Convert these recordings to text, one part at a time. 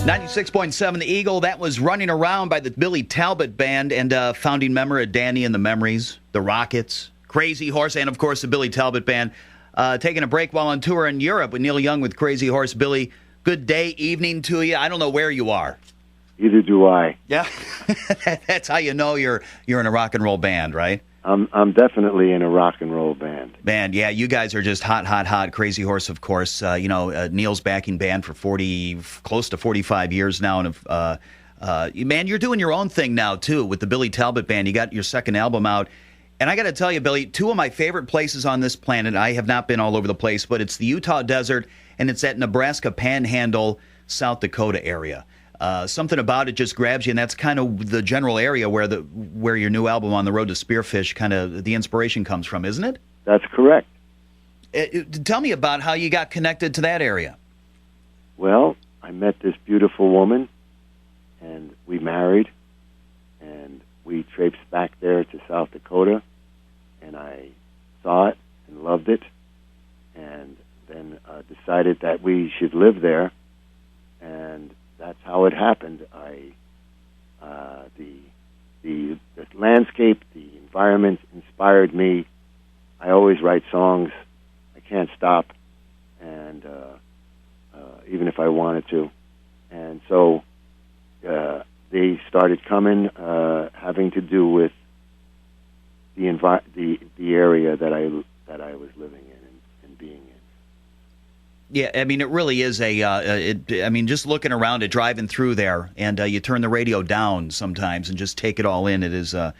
96.7 The Eagle. That was Running Around by the Billy Talbot Band, and founding member of Danny and the Memories, the Rockets, Crazy Horse, and, of course, the Billy Talbot Band. Taking a break while on tour in Europe with Neil Young with Crazy Horse. Billy, good day, evening to you. I don't know where you are. Either do I. Yeah, that's how you know you're in a rock and roll band, right? I'm definitely in a rock and roll band. Yeah, you guys are just hot. Crazy Horse, of course. Neil's backing band for close to 45 years now, and man, you're doing your own thing now too with the Billy Talbot Band. You got your second album out, and I got to tell you, Billy, two of my favorite places on this planet. I have not been all over the place, but it's the Utah desert, and it's at Nebraska Panhandle, South Dakota area. Something about it just grabs you, and that's kind of the general area where your new album On the Road to Spearfish, kind of the inspiration comes from, isn't it? That's correct. Tell me about how you got connected to that area. Well, I met this beautiful woman, and we married, and we traipsed back there to South Dakota, and I saw it and loved it, and then decided that we should live there, and that's how it happened. The landscape, the environment inspired me. I always write songs. I can't stop, and even if I wanted to. And so they started coming, having to do with the area that I was living in and being in. Yeah, I mean, it really is just looking around it, driving through there, and you turn the radio down sometimes and just take it all in. It is a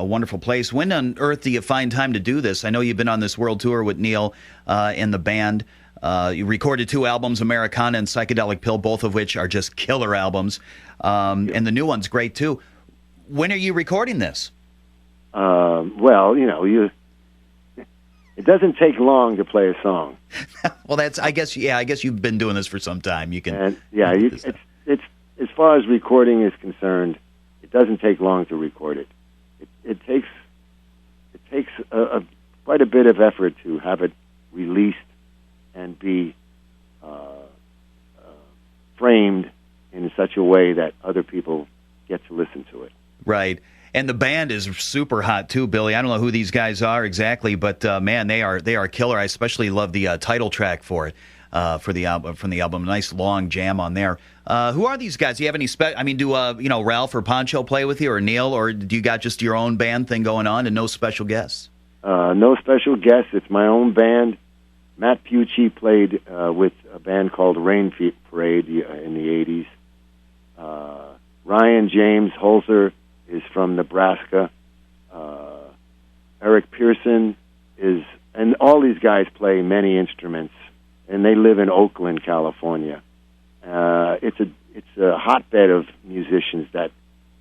wonderful place. When on earth do you find time to do this? I know you've been on this world tour with Neil and the band. You recorded 2 albums, Americana and Psychedelic Pill, both of which are just killer albums. And the new one's great, too. When are you recording this? It doesn't take long to play a song. Well, I guess you've been doing this for some time. You can. And it's as far as recording is concerned, it doesn't take long to record it. It takes quite a bit of effort to have it released and be framed in such a way that other people get to listen to it. Right. And the band is super hot too, Billy. I don't know who these guys are exactly, but man, they are killer. I especially love the title track for it, for the album, from the album. Nice long jam on there. Who are these guys? Do you have any do Ralph or Poncho play with you, or Neil, or do you got just your own band thing going on and no special guests? No special guests. It's my own band. Matt Pucci played with a band called Rain Parade in the 80s. Ryan James Holzer is from Nebraska. Eric Pearson and all these guys play many instruments, and they live in Oakland, California. It's a hotbed of musicians that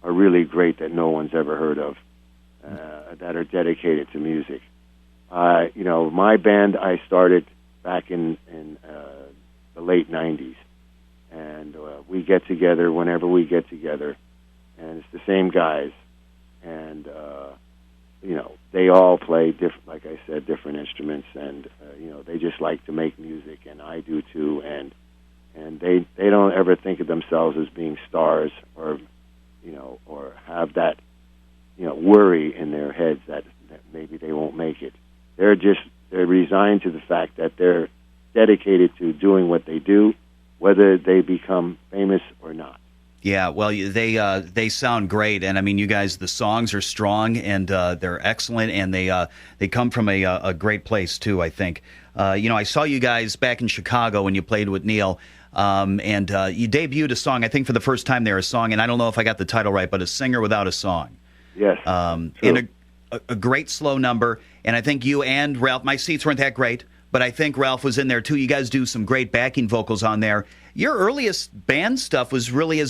are really great that no one's ever heard of, that are dedicated to music. My band I started back in the late 90s, and we get together whenever we get together. And it's the same guys, and they all play like I said, different instruments, and they just like to make music, and I do too. And they don't ever think of themselves as being stars, or have that worry in their heads that maybe they won't make it. They're resigned to the fact that they're dedicated to doing what they do, whether they become famous or not. Yeah, well, they sound great, and I mean, you guys, the songs are strong and they're excellent, and they come from a great place too. I think. I saw you guys back in Chicago when you played with Neil, and you debuted a song. I think for the first time there, a song, and I don't know if I got the title right, but "A Singer Without a Song." Yes. In a great slow number, and I think you and Ralph. My seats weren't that great, but I think Ralph was in there too. You guys do some great backing vocals on there. Your earliest band stuff was really,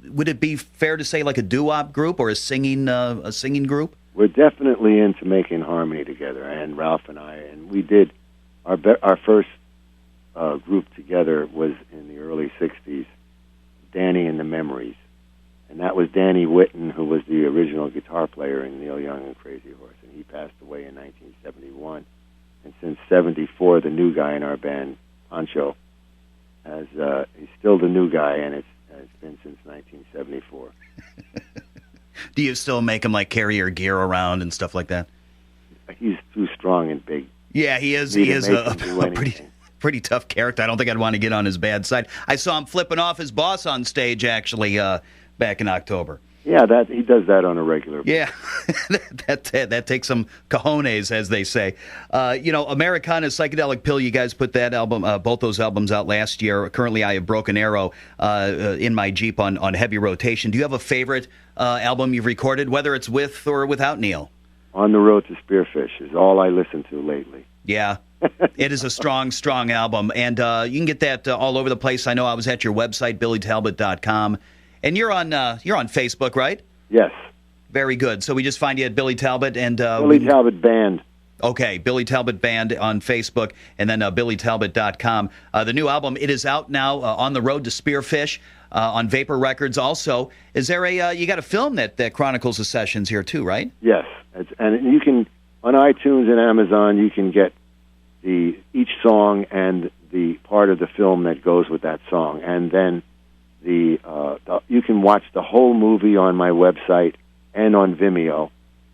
would it be fair to say, like a doo-wop group or a singing group? We're definitely into making harmony together, and Ralph and I, and we did our first group together was in the early '60s, Danny and the Memories, and that was Danny Whitten, who was the original guitar player in Neil Young and Crazy Horse, and he passed away in 1971. And since '74, the new guy in our band, Poncho, as he's still the new guy, and it's been since 1974. Do you still make him like carry your gear around and stuff like that? He's too strong and big. Yeah, he is. He is a pretty tough character. I don't think I'd want to get on his bad side. I saw him flipping off his boss on stage actually back in October. Yeah, he does that on a regular basis. Yeah, that takes some cojones, as they say. Americana Psychedelic Pill, you guys put that album, both those albums out last year. Currently, I have Broken Arrow in my Jeep on heavy rotation. Do you have a favorite album you've recorded, whether it's with or without Neil? On the Road to Spearfish is all I listen to lately. Yeah. It is a strong, strong album, and you can get that all over the place. I know I was at your website, BillyTalbot.com. And you're on Facebook, right? Yes. Very good. So we just find you at Billy Talbot and Billy Talbot Band. Okay, Billy Talbot Band on Facebook, and then BillyTalbot.com. The new album, it is out now, On the Road to Spearfish, on Vapor Records. Also, is there you got a film that chronicles the sessions here too, right? Yes, and you can on iTunes and Amazon you can get each song and the part of the film that goes with that song, and then you can watch the whole movie on my website and on Vimeo,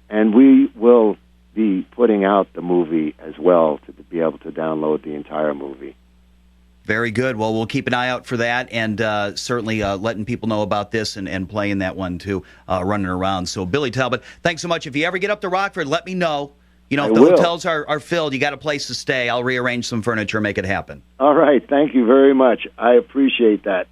and we will be putting out the movie as well to be able to download the entire movie. Very good. Well, we'll keep an eye out for that, and certainly letting people know about this and playing that one too, running around. So, Billy Talbot, thanks so much. If you ever get up to Rockford, let me know. If the hotels are filled, you got a place to stay. I'll rearrange some furniture, make it happen. All right. Thank you very much. I appreciate that.